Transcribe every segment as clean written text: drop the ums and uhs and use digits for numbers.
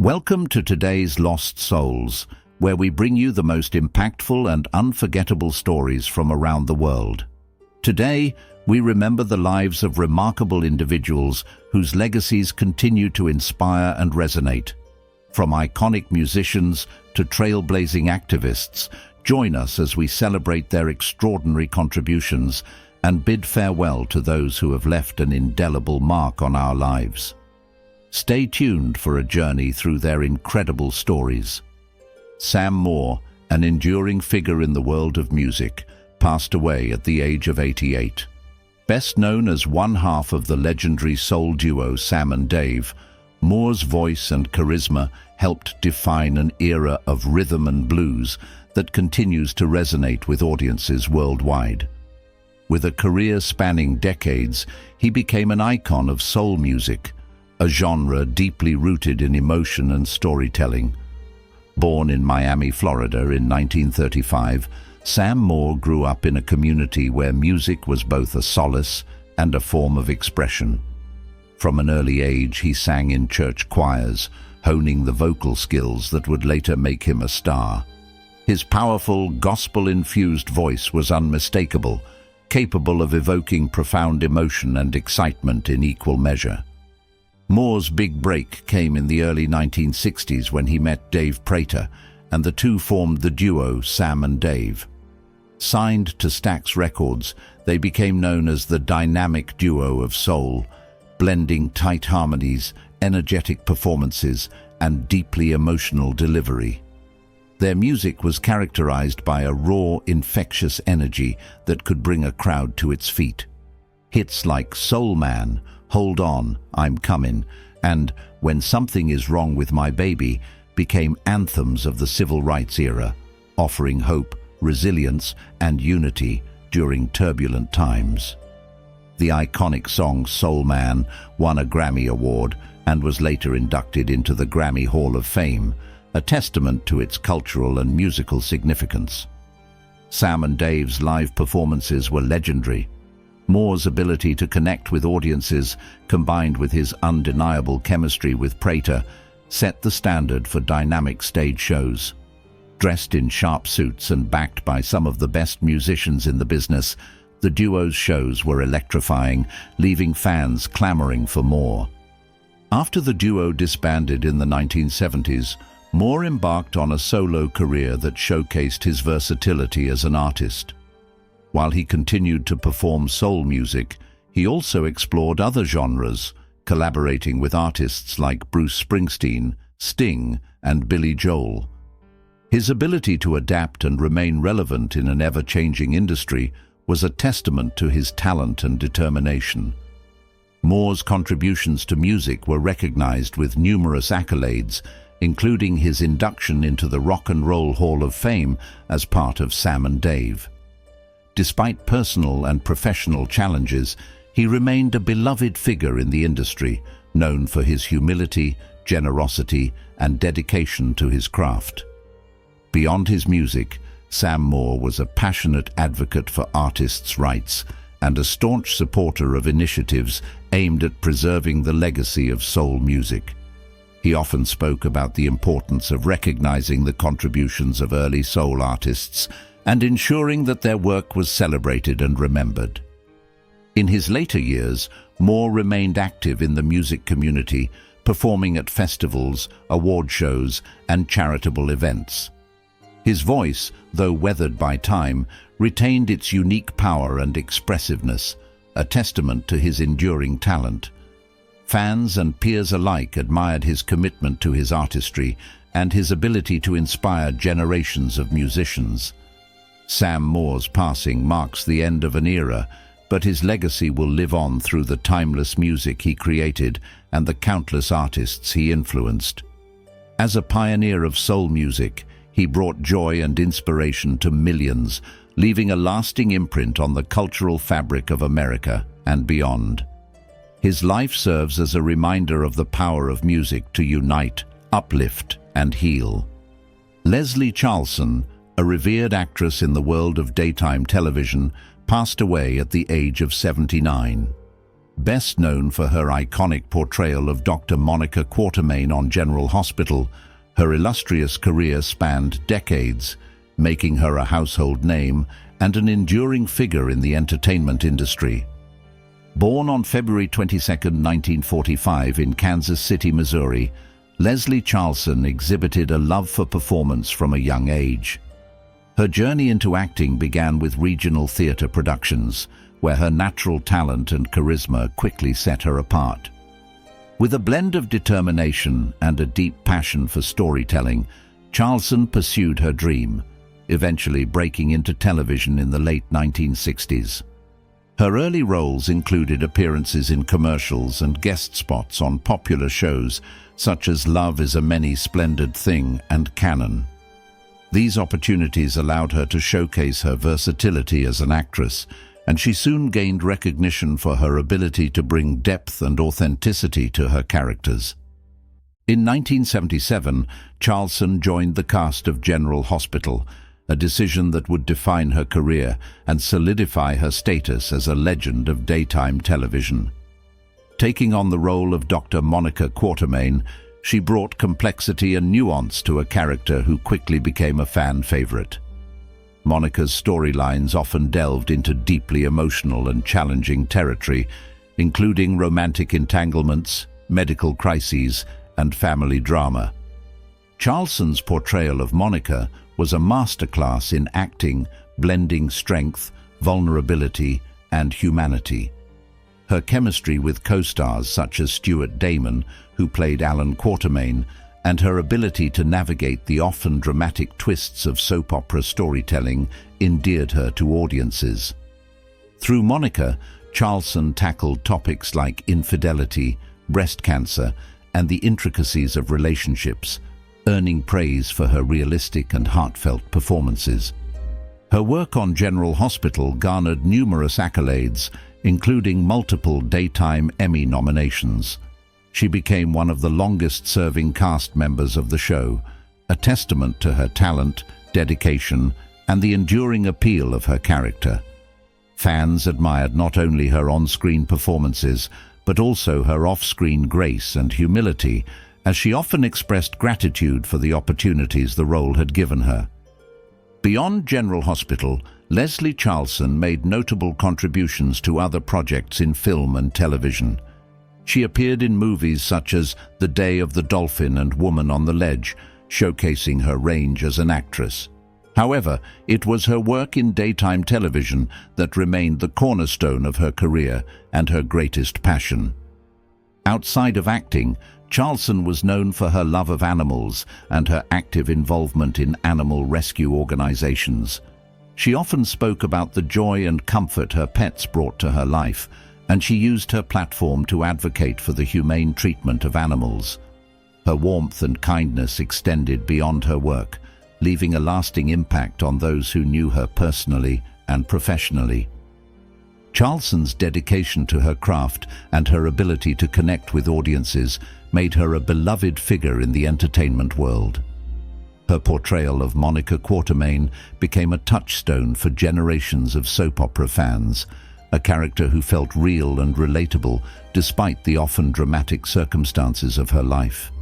Welcome to today's Lost Souls, where we bring you the most impactful and unforgettable stories from around the world. Today, we remember the lives of remarkable individuals whose legacies continue to inspire and resonate. From iconic musicians to trailblazing activists, join us as we celebrate their extraordinary contributions and bid farewell to those who have left an indelible mark on our lives. Stay tuned for a journey through their incredible stories. Sam Moore, an enduring figure in the world of music, passed away at the age of 88. Best known as one half of the legendary soul duo Sam and Dave, Moore's voice and charisma helped define an era of rhythm and blues that continues to resonate with audiences worldwide. With a career spanning decades, he became an icon of soul music, a genre deeply rooted in emotion and storytelling. Born in Miami, Florida in 1935, Sam Moore grew up in a community where music was both a solace and a form of expression. From an early age, he sang in church choirs, honing the vocal skills that would later make him a star. His powerful, gospel-infused voice was unmistakable, capable of evoking profound emotion and excitement in equal measure. Moore's big break came in the early 1960s when he met Dave Prater, and the two formed the duo Sam and Dave. Signed to Stax Records, they became known as the dynamic duo of soul, blending tight harmonies, energetic performances, and deeply emotional delivery. Their music was characterized by a raw, infectious energy that could bring a crowd to its feet. Hits like Soul Man, Hold On, I'm Comin', and When Something Is Wrong With My Baby became anthems of the civil rights era, offering hope, resilience, and unity during turbulent times. The iconic song Soul Man won a Grammy Award and was later inducted into the Grammy Hall of Fame, a testament to its cultural and musical significance. Sam and Dave's live performances were legendary. Moore's ability to connect with audiences, combined with his undeniable chemistry with Prater, set the standard for dynamic stage shows. Dressed in sharp suits and backed by some of the best musicians in the business, the duo's shows were electrifying, leaving fans clamoring for more. After the duo disbanded in the 1970s, Moore embarked on a solo career that showcased his versatility as an artist. While he continued to perform soul music, he also explored other genres, collaborating with artists like Bruce Springsteen, Sting, and Billy Joel. His ability to adapt and remain relevant in an ever-changing industry was a testament to his talent and determination. Moore's contributions to music were recognized with numerous accolades, including his induction into the Rock and Roll Hall of Fame as part of Sam and Dave. Despite personal and professional challenges, he remained a beloved figure in the industry, known for his humility, generosity, and dedication to his craft. Beyond his music, Sam Moore was a passionate advocate for artists' rights and a staunch supporter of initiatives aimed at preserving the legacy of soul music. He often spoke about the importance of recognizing the contributions of early soul artists and ensuring that their work was celebrated and remembered. In his later years, Moore remained active in the music community, performing at festivals, award shows, and charitable events. His voice, though weathered by time, retained its unique power and expressiveness, a testament to his enduring talent. Fans and peers alike admired his commitment to his artistry and his ability to inspire generations of musicians. Sam Moore's passing marks the end of an era, but his legacy will live on through the timeless music he created and the countless artists he influenced. As a pioneer of soul music, he brought joy and inspiration to millions, leaving a lasting imprint on the cultural fabric of America and beyond. His life serves as a reminder of the power of music to unite, uplift, and heal. Leslie Charleson, a revered actress in the world of daytime television, passed away at the age of 79. Best known for her iconic portrayal of Dr. Monica Quartermaine on General Hospital, her illustrious career spanned decades, making her a household name and an enduring figure in the entertainment industry. Born on February 22, 1945 in Kansas City, Missouri, Leslie Charleson exhibited a love for performance from a young age. Her journey into acting began with regional theater productions, where her natural talent and charisma quickly set her apart. With a blend of determination and a deep passion for storytelling, Charleson pursued her dream, eventually breaking into television in the late 1960s. Her early roles included appearances in commercials and guest spots on popular shows such as Love is a Many Splendid Thing and Canon. These opportunities allowed her to showcase her versatility as an actress, and she soon gained recognition for her ability to bring depth and authenticity to her characters. In 1977, Charleson joined the cast of General Hospital, a decision that would define her career and solidify her status as a legend of daytime television. Taking on the role of Dr. Monica Quartermaine, she brought complexity and nuance to a character who quickly became a fan favorite. Monica's storylines often delved into deeply emotional and challenging territory, including romantic entanglements, medical crises, and family drama. Charleson's portrayal of Monica was a masterclass in acting, blending strength, vulnerability, and humanity. Her chemistry with co-stars such as Stuart Damon, who played Alan Quartermaine, and her ability to navigate the often dramatic twists of soap opera storytelling endeared her to audiences. Through Monica, Charleson tackled topics like infidelity, breast cancer, and the intricacies of relationships, earning praise for her realistic and heartfelt performances. Her work on General Hospital garnered numerous accolades, including multiple Daytime Emmy nominations. She became one of the longest-serving cast members of the show, a testament to her talent, dedication, and the enduring appeal of her character. Fans admired not only her on-screen performances, but also her off-screen grace and humility, as she often expressed gratitude for the opportunities the role had given her. Beyond General Hospital, Leslie Charleson made notable contributions to other projects in film and television. She appeared in movies such as The Day of the Dolphin and Woman on the Ledge, showcasing her range as an actress. However, it was her work in daytime television that remained the cornerstone of her career and her greatest passion. Outside of acting, Charleson was known for her love of animals and her active involvement in animal rescue organizations. She often spoke about the joy and comfort her pets brought to her life, and she used her platform to advocate for the humane treatment of animals. Her warmth and kindness extended beyond her work, leaving a lasting impact on those who knew her personally and professionally. Charleson's dedication to her craft and her ability to connect with audiences made her a beloved figure in the entertainment world. Her portrayal of Monica Quartermaine became a touchstone for generations of soap opera fans, a character who felt real and relatable despite the often dramatic circumstances of her life.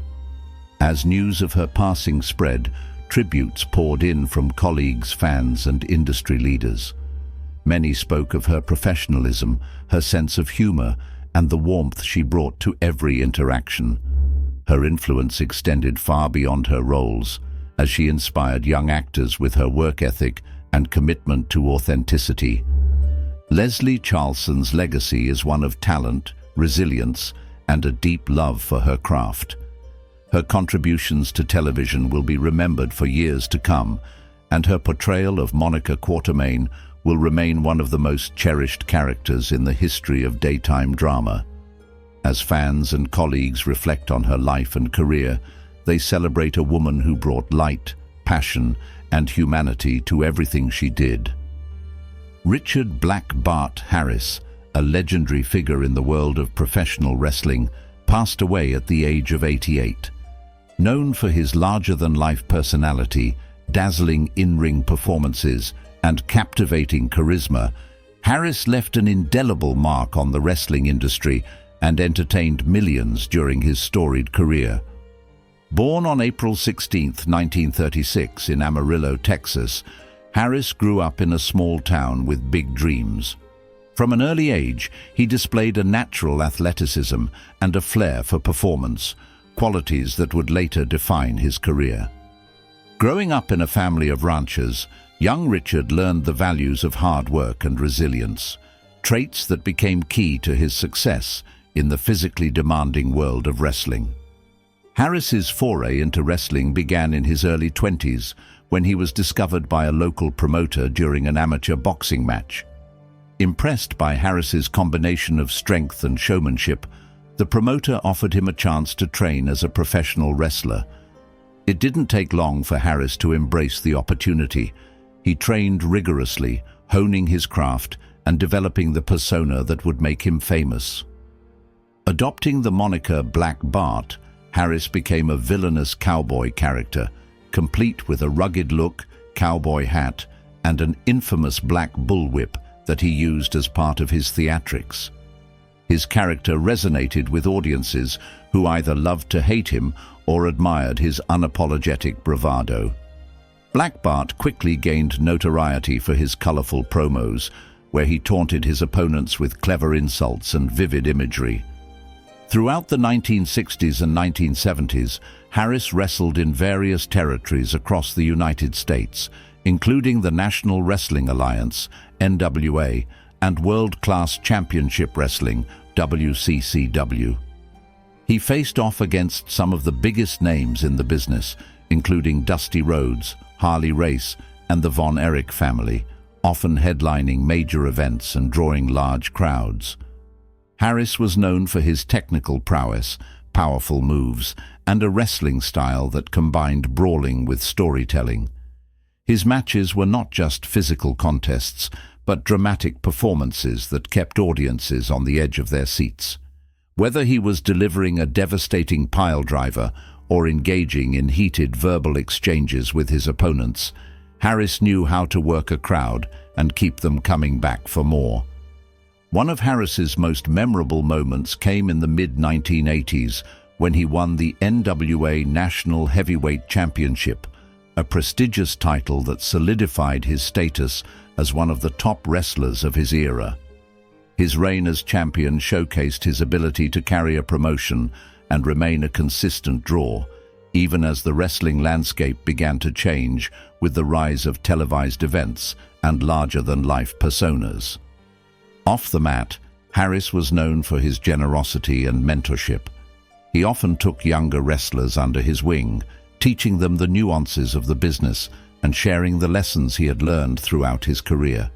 As news of her passing spread, tributes poured in from colleagues, fans, and industry leaders. Many spoke of her professionalism, her sense of humor, and the warmth she brought to every interaction. Her influence extended far beyond her roles, as she inspired young actors with her work ethic and commitment to authenticity. Leslie Charleson's legacy is one of talent, resilience, and a deep love for her craft. Her contributions to television will be remembered for years to come, and her portrayal of Monica Quartermaine will remain one of the most cherished characters in the history of daytime drama. As fans and colleagues reflect on her life and career, they celebrate a woman who brought light, passion, and humanity to everything she did. Richard "Black Bart" Harris, a legendary figure in the world of professional wrestling, passed away at the age of 88. Known for his larger-than-life personality, dazzling in-ring performances, and captivating charisma, Harris left an indelible mark on the wrestling industry and entertained millions during his storied career. Born on April 16, 1936 in Amarillo, Texas, Harris grew up in a small town with big dreams. From an early age, he displayed a natural athleticism and a flair for performance, qualities that would later define his career. Growing up in a family of ranchers, young Richard learned the values of hard work and resilience, traits that became key to his success in the physically demanding world of wrestling. Harris's foray into wrestling began in his early 20s when he was discovered by a local promoter during an amateur boxing match. Impressed by Harris's combination of strength and showmanship, the promoter offered him a chance to train as a professional wrestler. It didn't take long for Harris to embrace the opportunity. He trained rigorously, honing his craft and developing the persona that would make him famous. Adopting the moniker Black Bart, Harris became a villainous cowboy character, complete with a rugged look, cowboy hat, and an infamous black bullwhip that he used as part of his theatrics. His character resonated with audiences who either loved to hate him or admired his unapologetic bravado. Black Bart quickly gained notoriety for his colorful promos, where he taunted his opponents with clever insults and vivid imagery. Throughout the 1960s and 1970s, Harris wrestled in various territories across the United States, including the National Wrestling Alliance, NWA, and World Class Championship Wrestling, WCCW. He faced off against some of the biggest names in the business, including Dusty Rhodes, Harley Race, and the Von Erich family, often headlining major events and drawing large crowds. Harris was known for his technical prowess, powerful moves, and a wrestling style that combined brawling with storytelling. His matches were not just physical contests, but dramatic performances that kept audiences on the edge of their seats. Whether he was delivering a devastating piledriver or engaging in heated verbal exchanges with his opponents, Harris knew how to work a crowd and keep them coming back for more. One of Harris's most memorable moments came in the mid-1980s when he won the NWA National Heavyweight Championship, a prestigious title that solidified his status as one of the top wrestlers of his era. His reign as champion showcased his ability to carry a promotion and remain a consistent draw, even as the wrestling landscape began to change with the rise of televised events and larger-than-life personas. Off the mat, Harris was known for his generosity and mentorship. He often took younger wrestlers under his wing, teaching them the nuances of the business and sharing the lessons he had learned throughout his career.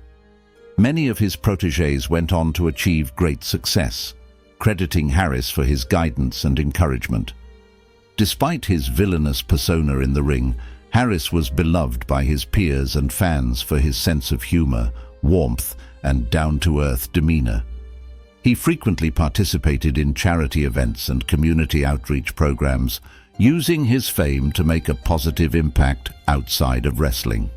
Many of his protégés went on to achieve great success, crediting Harris for his guidance and encouragement. Despite his villainous persona in the ring, Harris was beloved by his peers and fans for his sense of humor, warmth, and down-to-earth demeanor. He frequently participated in charity events and community outreach programs, using his fame to make a positive impact outside of wrestling.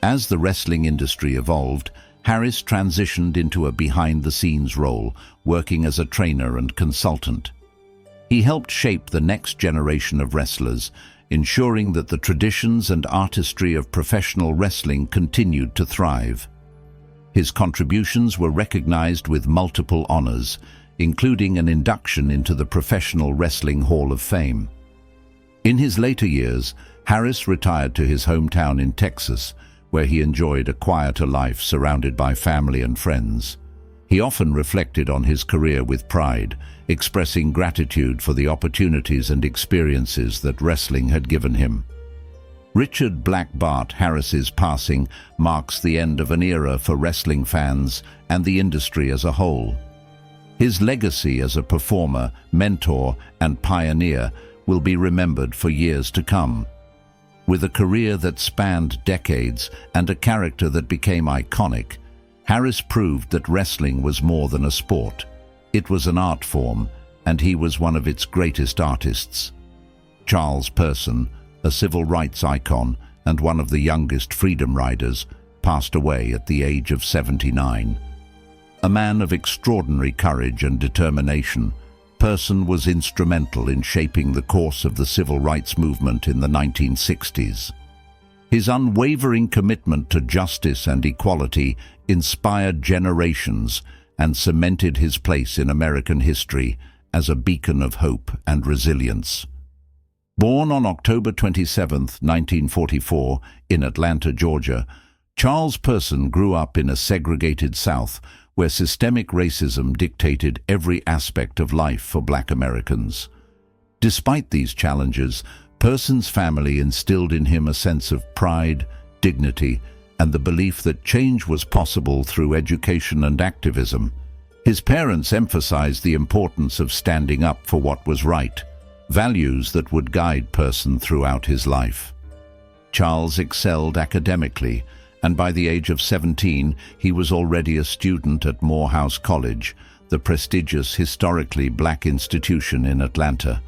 As the wrestling industry evolved, Harris transitioned into a behind-the-scenes role, working as a trainer and consultant. He helped shape the next generation of wrestlers, ensuring that the traditions and artistry of professional wrestling continued to thrive. His contributions were recognized with multiple honors, including an induction into the Professional Wrestling Hall of Fame. In his later years, Harris retired to his hometown in Texas, where he enjoyed a quieter life surrounded by family and friends. He often reflected on his career with pride, expressing gratitude for the opportunities and experiences that wrestling had given him. Richard "Black Bart" Harris's passing marks the end of an era for wrestling fans and the industry as a whole. His legacy as a performer, mentor, and pioneer will be remembered for years to come. With a career that spanned decades and a character that became iconic, Harris proved that wrestling was more than a sport. It was an art form, and he was one of its greatest artists. Charleson, a civil rights icon and one of the youngest freedom riders, passed away at the age of 79. A man of extraordinary courage and determination, Person was instrumental in shaping the course of the civil rights movement in the 1960s. His unwavering commitment to justice and equality inspired generations and cemented his place in American history as a beacon of hope and resilience. Born on October 27, 1944, in Atlanta, Georgia, Charles Person grew up in a segregated South where systemic racism dictated every aspect of life for Black Americans. Despite these challenges, Person's family instilled in him a sense of pride, dignity, and the belief that change was possible through education and activism. His parents emphasized the importance of standing up for what was right, values that would guide Person throughout his life. Charles excelled academically, and by the age of 17, he was already a student at Morehouse College, the prestigious historically Black institution in Atlanta.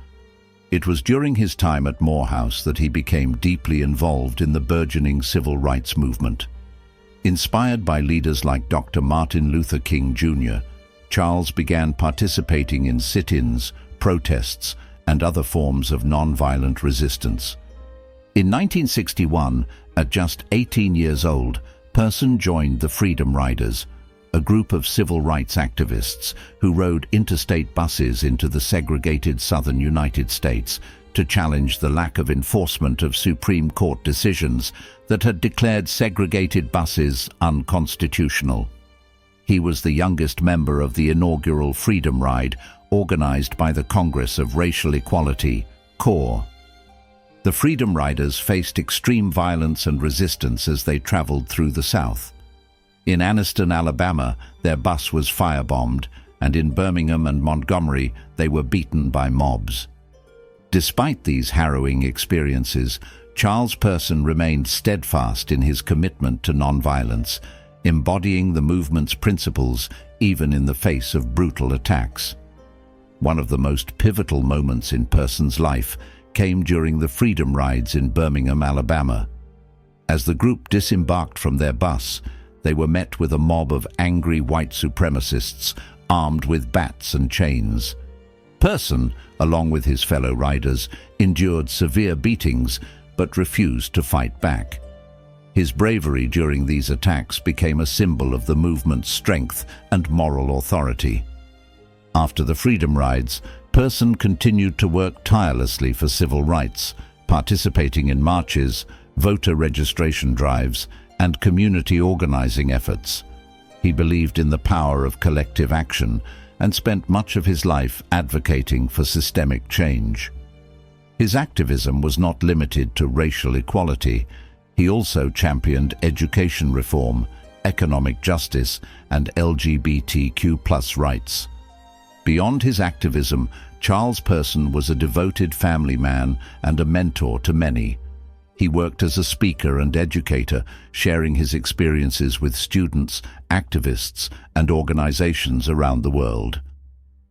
It was during his time at Morehouse that he became deeply involved in the burgeoning civil rights movement. Inspired by leaders like Dr. Martin Luther King Jr., Charles began participating in sit-ins, protests, and other forms of nonviolent resistance. In 1961, at just 18 years old, Person joined the Freedom Riders, a group of civil rights activists who rode interstate buses into the segregated southern United States to challenge the lack of enforcement of Supreme Court decisions that had declared segregated buses unconstitutional. He was the youngest member of the inaugural Freedom Ride, organized by the Congress of Racial Equality, CORE. The Freedom Riders faced extreme violence and resistance as they traveled through the South. In Anniston, Alabama, their bus was firebombed, and in Birmingham and Montgomery, they were beaten by mobs. Despite these harrowing experiences, Charles Person remained steadfast in his commitment to nonviolence, embodying the movement's principles even in the face of brutal attacks. One of the most pivotal moments in Person's life came during the Freedom Rides in Birmingham, Alabama. As the group disembarked from their bus, they were met with a mob of angry white supremacists armed with bats and chains. Person, along with his fellow riders, endured severe beatings but refused to fight back. His bravery during these attacks became a symbol of the movement's strength and moral authority. After the Freedom Rides, Person continued to work tirelessly for civil rights, participating in marches, voter registration drives, and community organizing efforts. He believed in the power of collective action and spent much of his life advocating for systemic change. His activism was not limited to racial equality. He also championed education reform, economic justice, and LGBTQ+ rights. Beyond his activism, Charles Person was a devoted family man and a mentor to many. He worked as a speaker and educator, sharing his experiences with students, activists, and organizations around the world.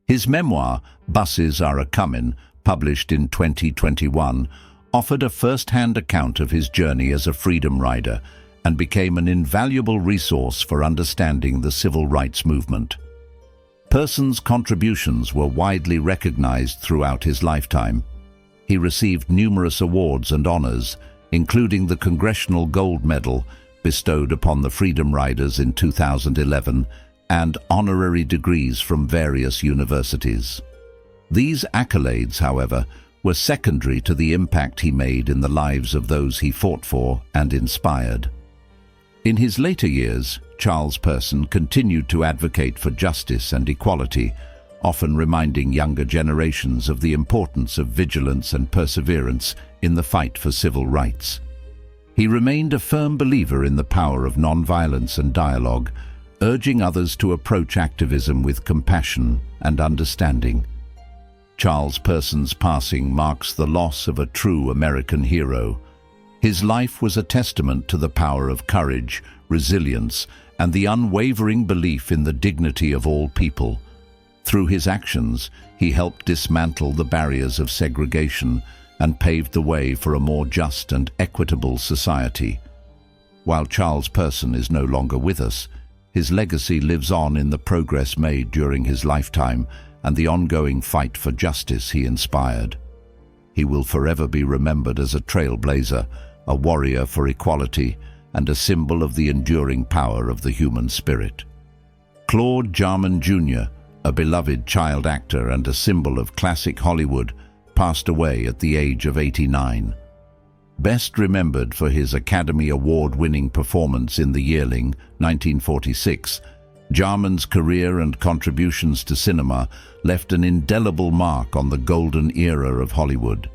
His memoir, Buses Are A-Comin', published in 2021, offered a first-hand account of his journey as a freedom rider and became an invaluable resource for understanding the civil rights movement. Person's contributions were widely recognized throughout his lifetime. He received numerous awards and honors, including the Congressional Gold Medal bestowed upon the Freedom Riders in 2011 and honorary degrees from various universities. These accolades, however, were secondary to the impact he made in the lives of those he fought for and inspired. In his later years, Charles Person continued to advocate for justice and equality, often reminding younger generations of the importance of vigilance and perseverance in the fight for civil rights. He remained a firm believer in the power of nonviolence and dialogue, urging others to approach activism with compassion and understanding. Charles Person's passing marks the loss of a true American hero. His life was a testament to the power of courage, resilience, and the unwavering belief in the dignity of all people. Through his actions, he helped dismantle the barriers of segregation and paved the way for a more just and equitable society. While Charles Person is no longer with us, his legacy lives on in the progress made during his lifetime and the ongoing fight for justice he inspired. He will forever be remembered as a trailblazer, a warrior for equality, and a symbol of the enduring power of the human spirit. Claude Jarman Jr., a beloved child actor and a symbol of classic Hollywood, passed away at the age of 89. Best remembered for his Academy Award-winning performance in The Yearling, 1946, Jarman's career and contributions to cinema left an indelible mark on the golden era of Hollywood.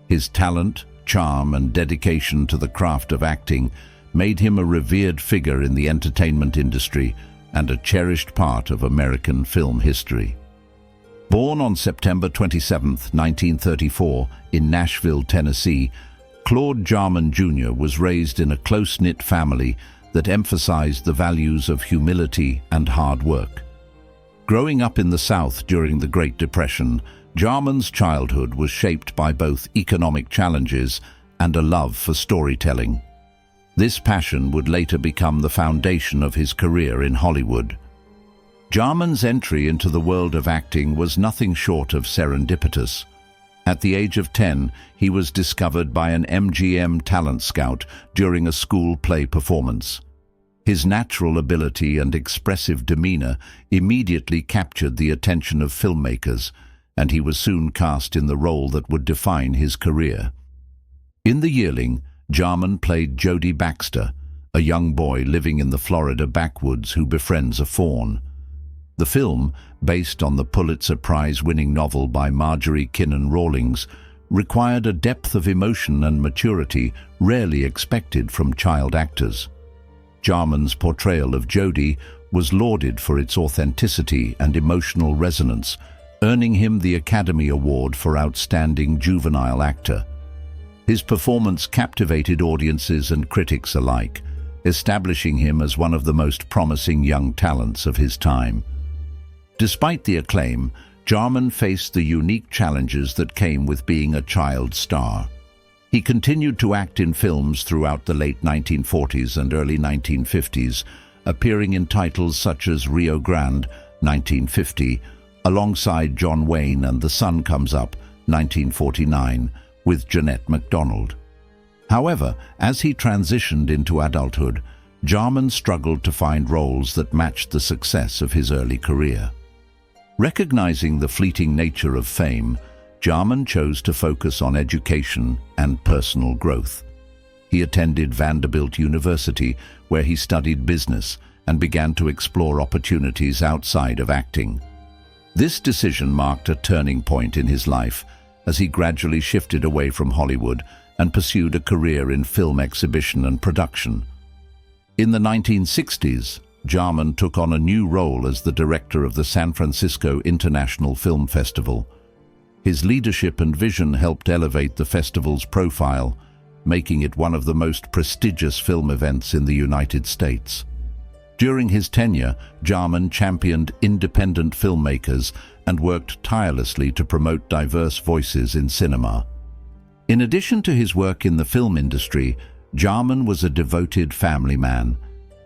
His talent, charm, and dedication to the craft of acting made him a revered figure in the entertainment industry and a cherished part of American film history. Born on September 27, 1934, in Nashville, Tennessee, Claude Jarman Jr. was raised in a close-knit family that emphasized the values of humility and hard work. Growing up in the South during the Great Depression, Jarman's childhood was shaped by both economic challenges and a love for storytelling. This passion would later become the foundation of his career in Hollywood. Jarman's entry into the world of acting was nothing short of serendipitous. At the age of 10, he was discovered by an MGM talent scout during a school play performance. His natural ability and expressive demeanor immediately captured the attention of filmmakers, and he was soon cast in the role that would define his career. In The Yearling, Jarman played Jody Baxter, a young boy living in the Florida backwoods who befriends a fawn. The film, based on the Pulitzer Prize-winning novel by Marjorie Kinnan Rawlings, required a depth of emotion and maturity rarely expected from child actors. Jarman's portrayal of Jody was lauded for its authenticity and emotional resonance, earning him the Academy Award for Outstanding Juvenile Actor. His performance captivated audiences and critics alike, establishing him as one of the most promising young talents of his time. Despite the acclaim, Jarman faced the unique challenges that came with being a child star. He continued to act in films throughout the late 1940s and early 1950s, appearing in titles such as Rio Grande, 1950, alongside John Wayne and The Sun Comes Up, 1949, with Jeanette MacDonald. However, as he transitioned into adulthood, Jarman struggled to find roles that matched the success of his early career. Recognizing the fleeting nature of fame, Jarman chose to focus on education and personal growth. He attended Vanderbilt University, where he studied business and began to explore opportunities outside of acting. This decision marked a turning point in his life as he gradually shifted away from Hollywood and pursued a career in film exhibition and production. In the 1960s, Jarman took on a new role as the director of the San Francisco International Film Festival. His leadership and vision helped elevate the festival's profile, making it one of the most prestigious film events in the United States. During his tenure, Jarman championed independent filmmakers and worked tirelessly to promote diverse voices in cinema. In addition to his work in the film industry, Jarman was a devoted family man.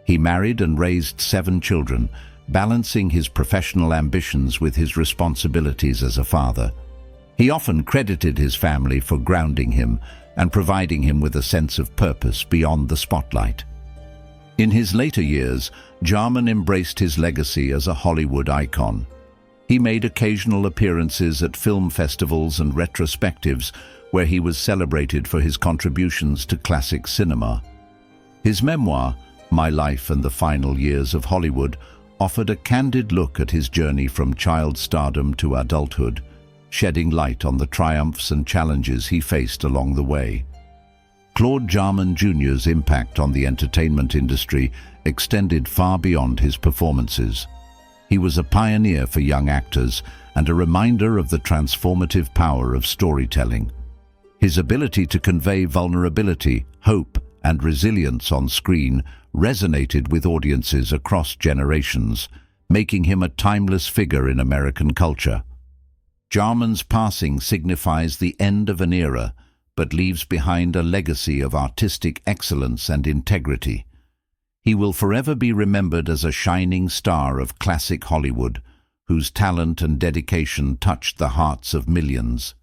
He married and raised 7 children, balancing his professional ambitions with his responsibilities as a father. He often credited his family for grounding him and providing him with a sense of purpose beyond the spotlight. In his later years, Jarman embraced his legacy as a Hollywood icon. He made occasional appearances at film festivals and retrospectives where he was celebrated for his contributions to classic cinema. His memoir, My Life and the Final Years of Hollywood, offered a candid look at his journey from child stardom to adulthood, shedding light on the triumphs and challenges he faced along the way. Claude Jarman Jr.'s impact on the entertainment industry extended far beyond his performances. He was a pioneer for young actors and a reminder of the transformative power of storytelling. His ability to convey vulnerability, hope, and resilience on screen resonated with audiences across generations, making him a timeless figure in American culture. Jarman's passing signifies the end of an era, but leaves behind a legacy of artistic excellence and integrity. He will forever be remembered as a shining star of classic Hollywood, whose talent and dedication touched the hearts of millions.